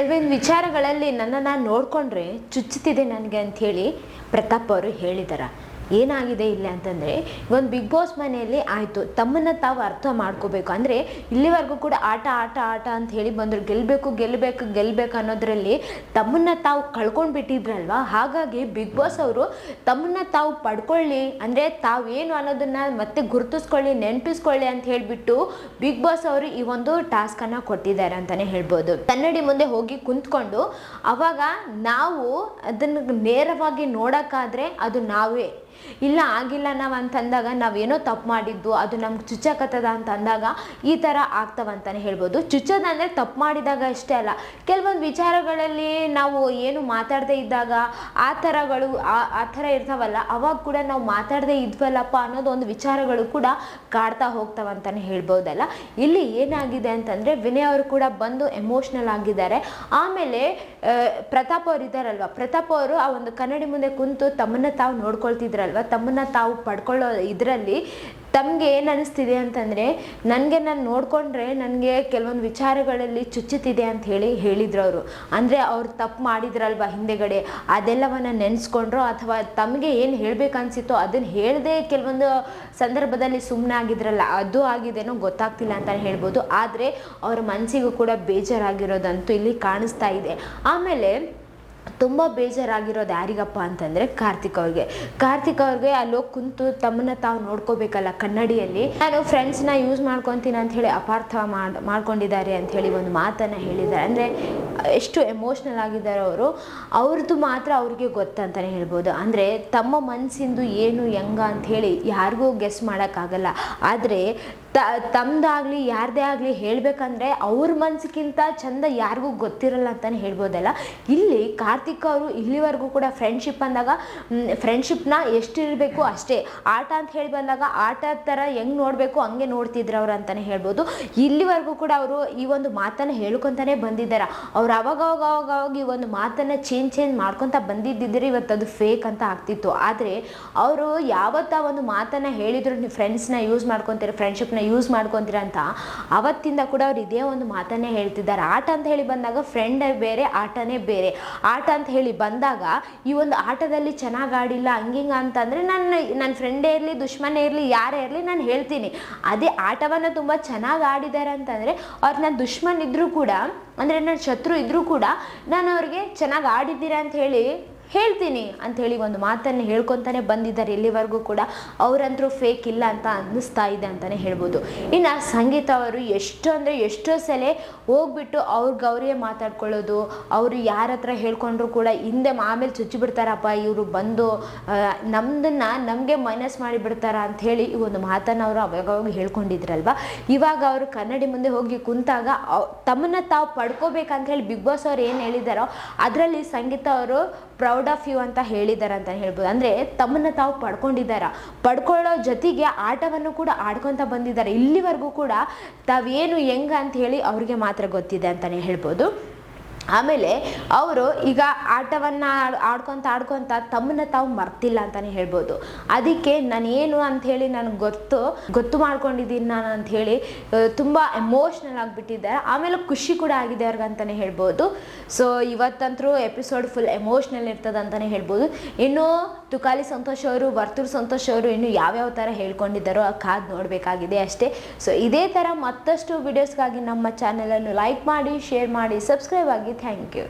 ಕೆಲವೊಂದು ವಿಚಾರಗಳಲ್ಲಿ ನನ್ನನ್ನು ನೋಡಿಕೊಂಡ್ರೆ ಚುಚ್ಚುತ್ತಿದೆ ನನಗೆ ಅಂಥೇಳಿ ಪ್ರತಾಪ್ ಅವರು ಹೇಳಿದ್ದಾರೆ. ಏನಾಗಿದೆ ಇಲ್ಲ ಅಂತಂದರೆ, ಒಂದು ಬಿಗ್ ಬಾಸ್ ಮನೆಯಲ್ಲಿ ಆಯಿತು, ತಮ್ಮನ್ನು ತಾವು ಅರ್ಥ ಮಾಡ್ಕೋಬೇಕು. ಅಂದರೆ ಇಲ್ಲಿವರೆಗೂ ಕೂಡ ಆಟ ಆಟ ಆಟ ಅಂತ ಹೇಳಿ ಬಂದರು, ಗೆಲ್ಲಬೇಕು ಅನ್ನೋದರಲ್ಲಿ ತಮ್ಮನ್ನು ತಾವು ಕಳ್ಕೊಂಡು ಬಿಟ್ಟಿದ್ರಲ್ವ. ಹಾಗಾಗಿ ಬಿಗ್ ಬಾಸ್ ಅವರು ತಮ್ಮನ್ನು ತಾವು ಪಡ್ಕೊಳ್ಳಿ, ಅಂದರೆ ತಾವೇನು ಅನ್ನೋದನ್ನು ಮತ್ತೆ ಗುರುತಿಸ್ಕೊಳ್ಳಿ, ನೆನಪಿಸ್ಕೊಳ್ಳಿ ಅಂತ ಹೇಳಿಬಿಟ್ಟು ಬಿಗ್ ಬಾಸ್ ಅವರು ಈ ಒಂದು ಟಾಸ್ಕನ್ನು ಕೊಟ್ಟಿದ್ದಾರೆ ಅಂತಲೇ ಹೇಳ್ಬೋದು. ಕನ್ನಡಿ ಮುಂದೆ ಹೋಗಿ ಕುಂತ್ಕೊಂಡು ಅವಾಗ ನಾವು ಅದನ್ನು ನೇರವಾಗಿ ನೋಡೋಕ್ಕಾದರೆ ಅದು ನಾವೇ, ಇಲ್ಲ ಆಗಿಲ್ಲ ನಾವು ಅಂತಂದಾಗ ನಾವೇನೋ ತಪ್ಪು ಮಾಡಿದ್ದು ಅದು ನಮ್ಗೆ ಚುಚ್ಚಕತ್ತದ ಅಂತ ಅಂದಾಗ ಈ ಥರ ಆಗ್ತವಂತಲೇ ಹೇಳ್ಬೋದು. ಚುಚ್ಚೋದಂದರೆ ತಪ್ಪು ಮಾಡಿದಾಗ ಅಷ್ಟೇ ಅಲ್ಲ, ಕೆಲವೊಂದು ವಿಚಾರಗಳಲ್ಲಿ ನಾವು ಏನು ಮಾತಾಡದೇ ಇದ್ದಾಗ ಆ ಥರ ಇರ್ತಾವಲ್ಲ, ಅವಾಗ ಕೂಡ ನಾವು ಮಾತಾಡದೇ ಇದ್ವಲ್ಲಪ್ಪ ಅನ್ನೋದು ಒಂದು ವಿಚಾರಗಳು ಕೂಡ ಕಾಡ್ತಾ ಹೋಗ್ತಾವಂತಲೇ ಹೇಳ್ಬೋದಲ್ಲ. ಇಲ್ಲಿ ಏನಾಗಿದೆ ಅಂತಂದರೆ ವಿನಯ್ ಅವರು ಕೂಡ ಬಂದು ಎಮೋಷ್ನಲ್ ಆಗಿದ್ದಾರೆ. ಆಮೇಲೆ ಪ್ರತಾಪ್ ಅವರು ಇದ್ದಾರಲ್ವ, ಪ್ರತಾಪ್ ಅವರು ಆ ಒಂದು ಕನ್ನಡಿ ಮುಂದೆ ಕುಂತು ತಮ್ಮನ್ನು ತಾವು ನೋಡ್ಕೊಳ್ತಿದ್ರಲ್ವ, ತಮ್ಮನ್ನು ತಾವು ಪಡ್ಕೊಳ್ಳೋ ಇದರಲ್ಲಿ ತಮಗೆ ಏನು ಅನ್ನಿಸ್ತಿದೆ ಅಂತಂದರೆ, ನಾನು ನೋಡಿಕೊಂಡ್ರೆ ನನಗೆ ಕೆಲವೊಂದು ವಿಚಾರಗಳಲ್ಲಿ ಚುಚ್ಚುತ್ತಿದೆ ಅಂತ ಹೇಳಿದ್ರು ಅವರು. ಅಂದರೆ ಅವ್ರು ತಪ್ಪು ಮಾಡಿದ್ರಲ್ವ ಹಿಂದೆಗಡೆ, ಅದೆಲ್ಲವನ್ನು ನೆನೆಸ್ಕೊಂಡ್ರು ಅಥವಾ ತಮಗೆ ಏನು ಹೇಳಬೇಕನ್ಸಿತ್ತೋ ಅದನ್ನು ಹೇಳದೆ ಕೆಲವೊಂದು ಸಂದರ್ಭದಲ್ಲಿ ಸುಮ್ಮನೆ ಆಗಿದ್ರಲ್ಲ, ಅದು ಆಗಿದೇನೋ ಗೊತ್ತಾಗ್ತಿಲ್ಲ ಅಂತ ಹೇಳ್ಬೋದು. ಆದರೆ ಅವ್ರ ಮನಸ್ಸಿಗೂ ಕೂಡ ಬೇಜಾರಾಗಿರೋದಂತೂ ಇಲ್ಲಿ ಕಾಣಿಸ್ತಾ ಇದೆ. ಆಮೇಲೆ ತುಂಬ ಬೇಜಾರಾಗಿರೋದು ಯಾರಿಗಪ್ಪ ಅಂತಂದರೆ ಕಾರ್ತಿಕ್ ಅವ್ರಿಗೆ ಅಲ್ಲೋಗಿ ಕುಂತು ತಮ್ಮನ್ನು ತಾವು ನೋಡ್ಕೋಬೇಕಲ್ಲ ಕನ್ನಡಿಯಲ್ಲಿ. ನಾನು ಫ್ರೆಂಡ್ಸ್ನ ಯೂಸ್ ಮಾಡ್ಕೊತೀನಿ ಅಂತ ಹೇಳಿ ಅಪಾರ್ಥ ಮಾಡ್ಕೊಂಡಿದ್ದಾರೆ ಅಂಥೇಳಿ ಒಂದು ಮಾತನ್ನು ಹೇಳಿದ್ದಾರೆ. ಅಂದರೆ ಎಷ್ಟು ಎಮೋಷ್ನಲ್ ಆಗಿದ್ದಾರೆ ಅವ್ರದ್ದು ಮಾತ್ರ ಅವ್ರಿಗೆ ಗೊತ್ತಂತಲೇ ಹೇಳ್ಬೋದು. ಅಂದರೆ ತಮ್ಮ ಮನಸ್ಸಿಂದು ಏನು ಹೆಂಗ ಅಂಥೇಳಿ ಯಾರಿಗೂ ಗೆಸ್ ಮಾಡೋಕ್ಕಾಗಲ್ಲ. ಆದರೆ ತಮ್ಮದಾಗಲಿ ಯಾರದೇ ಆಗಲಿ ಹೇಳಬೇಕಂದ್ರೆ ಅವ್ರ ಮನಸ್ಸಿಗಿಂತ ಚಂದ ಯಾರಿಗೂ ಗೊತ್ತಿರಲ್ಲ ಅಂತಲೇ ಹೇಳ್ಬೋದಲ್ಲ. ಇಲ್ಲಿ ಕಾರ್ತಿಕ್ ಅವರು ಇಲ್ಲಿವರೆಗೂ ಕೂಡ ಫ್ರೆಂಡ್ಶಿಪ್ ಅಂದಾಗ ಫ್ರೆಂಡ್ಶಿಪ್ನ ಎಷ್ಟಿರಬೇಕು ಅಷ್ಟೇ, ಆಟ ಅಂತ ಹೇಳಿ ಬಂದಾಗ ಆಟ ಥರ ಹೆಂಗೆ ನೋಡಬೇಕು ಹಂಗೆ ನೋಡ್ತಿದ್ರು ಅವ್ರು ಅಂತಲೇ ಹೇಳ್ಬೋದು. ಇಲ್ಲಿವರೆಗೂ ಕೂಡ ಅವರು ಈ ಒಂದು ಮಾತನ್ನು ಹೇಳ್ಕೊತಾನೆ ಬಂದಿದ್ದಾರೆ. ಅವ್ರು ಅವಾಗ ಈ ಒಂದು ಮಾತನ್ನು ಚೇಂಜ್ ಮಾಡ್ಕೊತ ಬಂದಿದ್ದಿದ್ರೆ ಇವತ್ತು ಅದು ಫೇಕ್ ಅಂತ ಆಗ್ತಿತ್ತು. ಆದರೆ ಅವರು ಯಾವತ್ತ ಒಂದು ಮಾತನ್ನು ಹೇಳಿದ್ರು, ನೀವು ಫ್ರೆಂಡ್ಸ್ನ ಯೂಸ್ ಮಾಡ್ಕೊತೀರ, ಫ್ರೆಂಡ್ಶಿಪ್ನ ಯೂಸ್ ಮಾಡ್ಕೊತೀರ ಅಂತ, ಅವತ್ತಿಂದ ಕೂಡ ಅವ್ರು ಇದೇ ಒಂದು ಮಾತನ್ನೇ ಹೇಳ್ತಿದ್ದಾರೆ. ಆಟ ಅಂತ ಹೇಳಿ ಬಂದಾಗ ಫ್ರೆಂಡೇ ಬೇರೆ, ಆಟನೇ ಬೇರೆ. ಆಟ ಅಂತ ಹೇಳಿ ಬಂದಾಗ ಈ ಒಂದು ಆಟದಲ್ಲಿ ಚೆನ್ನಾಗಿ ಆಡಿಲ್ಲ ಹಂಗಿಂಗ ಅಂತಂದರೆ ನನ್ನ ಫ್ರೆಂಡೇ ಇರಲಿ, ದುಶ್ಮನೇ ಇರಲಿ, ಯಾರೇ ಇರಲಿ ನಾನು ಹೇಳ್ತೀನಿ. ಅದೇ ಆಟವನ್ನು ತುಂಬ ಚೆನ್ನಾಗಿ ಆಡಿದ್ದಾರೆ ಅಂತಂದರೆ ಅವ್ರು ನನ್ನ ದುಶ್ಮನ್ ಇದ್ದರೂ ಕೂಡ, ಅಂದರೆ ನನ್ನ ಶತ್ರು ಇದ್ದರೂ ಕೂಡ ನಾನು ಅವ್ರಿಗೆ ಚೆನ್ನಾಗಿ ಆಡಿದ್ದೀರಾ ಅಂತ ಹೇಳಿ ಹೇಳ್ತೀನಿ ಅಂಥೇಳಿ ಒಂದು ಮಾತನ್ನು ಹೇಳ್ಕೊತಾನೆ ಬಂದಿದ್ದಾರೆ ಇಲ್ಲಿವರೆಗೂ ಕೂಡ. ಅವರಂತರೂ ಫೇಕ್ ಇಲ್ಲ ಅಂತ ಅನ್ನಿಸ್ತಾ ಇದೆ ಅಂತಲೇ ಹೇಳ್ಬೋದು. ಇನ್ನು ಸಂಗೀತ ಅವರು ಎಷ್ಟೋ ಸಲ ಹೋಗ್ಬಿಟ್ಟು ಅವ್ರಿಗೆ ಮಾತಾಡ್ಕೊಳ್ಳೋದು, ಅವರು ಯಾರ ಹತ್ರ ಹೇಳ್ಕೊಂಡ್ರು ಕೂಡ ಹಿಂದೆ ಆಮೇಲೆ ಚುಚ್ಚಿಬಿಡ್ತಾರಪ್ಪ ಇವರು ಬಂದು ನಮಗೆ ಮೈನಸ್ ಮಾಡಿಬಿಡ್ತಾರ ಅಂಥೇಳಿ ಈ ಒಂದು ಮಾತನ್ನು ಅವರು ಅವಾಗ ಹೇಳ್ಕೊಂಡಿದ್ರಲ್ವ. ಇವಾಗ ಅವರು ಕನ್ನಡಿ ಮುಂದೆ ಹೋಗಿ ಕುಂತಾಗ ತಮ್ಮನ್ನು ತಾವು ಪಡ್ಕೋಬೇಕಂತ ಹೇಳಿ ಬಿಗ್ ಬಾಸ್ ಅವ್ರು ಏನು ಹೇಳಿದಾರೋ ಅದರಲ್ಲಿ ಸಂಗೀತ ಅವರು ಪ್ರೌಡ್ ಆಫ್ ಯು ಅಂತ ಹೇಳಿದ್ದಾರೆ ಅಂತ ಹೇಳ್ಬೋದು. ಅಂದರೆ ತಮ್ಮನ್ನು ತಾವು ಪಡ್ಕೊಳ್ಳೋ ಜೊತೆಗೆ ಆಟವನ್ನು ಕೂಡ ಆಡ್ಕೊತ ಬಂದಿದ್ದಾರೆ. ಇಲ್ಲಿವರೆಗೂ ಕೂಡ ತಾವೇನು ಹೆಂಗ ಅಂತ ಹೇಳಿ ಅವ್ರಿಗೆ ಮಾತ್ರ ಗೊತ್ತಿದೆ ಅಂತಲೇ ಹೇಳ್ಬೋದು. ಆಮೇಲೆ ಅವರು ಈಗ ಆಟವನ್ನು ಆಡ್ಕೊತ ತಮ್ಮನ್ನು ತಾವು ಮರ್ತಿಲ್ಲ ಅಂತಲೇ ಹೇಳ್ಬೋದು. ಅದಕ್ಕೆ ನಾನೇನು ಅಂಥೇಳಿ ನನಗೆ ಗೊತ್ತು ಮಾಡ್ಕೊಂಡಿದ್ದೀನಿ ನಾನು ಅಂಥೇಳಿ ತುಂಬ ಎಮೋಷ್ನಲ್ ಆಗಿಬಿಟ್ಟಿದ್ದಾರೆ. ಆಮೇಲೆ ಖುಷಿ ಕೂಡ ಆಗಿದೆ ಅವ್ರಿಗೆ ಅಂತಲೇ ಹೇಳ್ಬೋದು. ಸೊ ಇವತ್ತಂತರೂ ಎಪಿಸೋಡ್ ಫುಲ್ ಎಮೋಷ್ನಲ್ ಇರ್ತದೆ ಅಂತಲೇ ಹೇಳ್ಬೋದು. ಇನ್ನು ತುಕಾಲಿ ಸಂತೋಷ್ ಅವರು, ವರ್ತೂರು ಸಂತೋಷ್ ಅವರು ಇನ್ನು ಯಾವ್ಯಾವ ಥರ ಹೇಳ್ಕೊಂಡಿದ್ದಾರೋ ಕಾದು ನೋಡಬೇಕಾಗಿದೆ ಅಷ್ಟೇ. ಸೊ ಇದೇ ಥರ ಮತ್ತಷ್ಟು ವಿಡಿಯೋಸ್ಗಾಗಿ ನಮ್ಮ ಚಾನಲನ್ನು ಲೈಕ್ ಮಾಡಿ, ಶೇರ್ ಮಾಡಿ, ಸಬ್ಸ್ಕ್ರೈಬ್ ಆಗಿ. Thank you.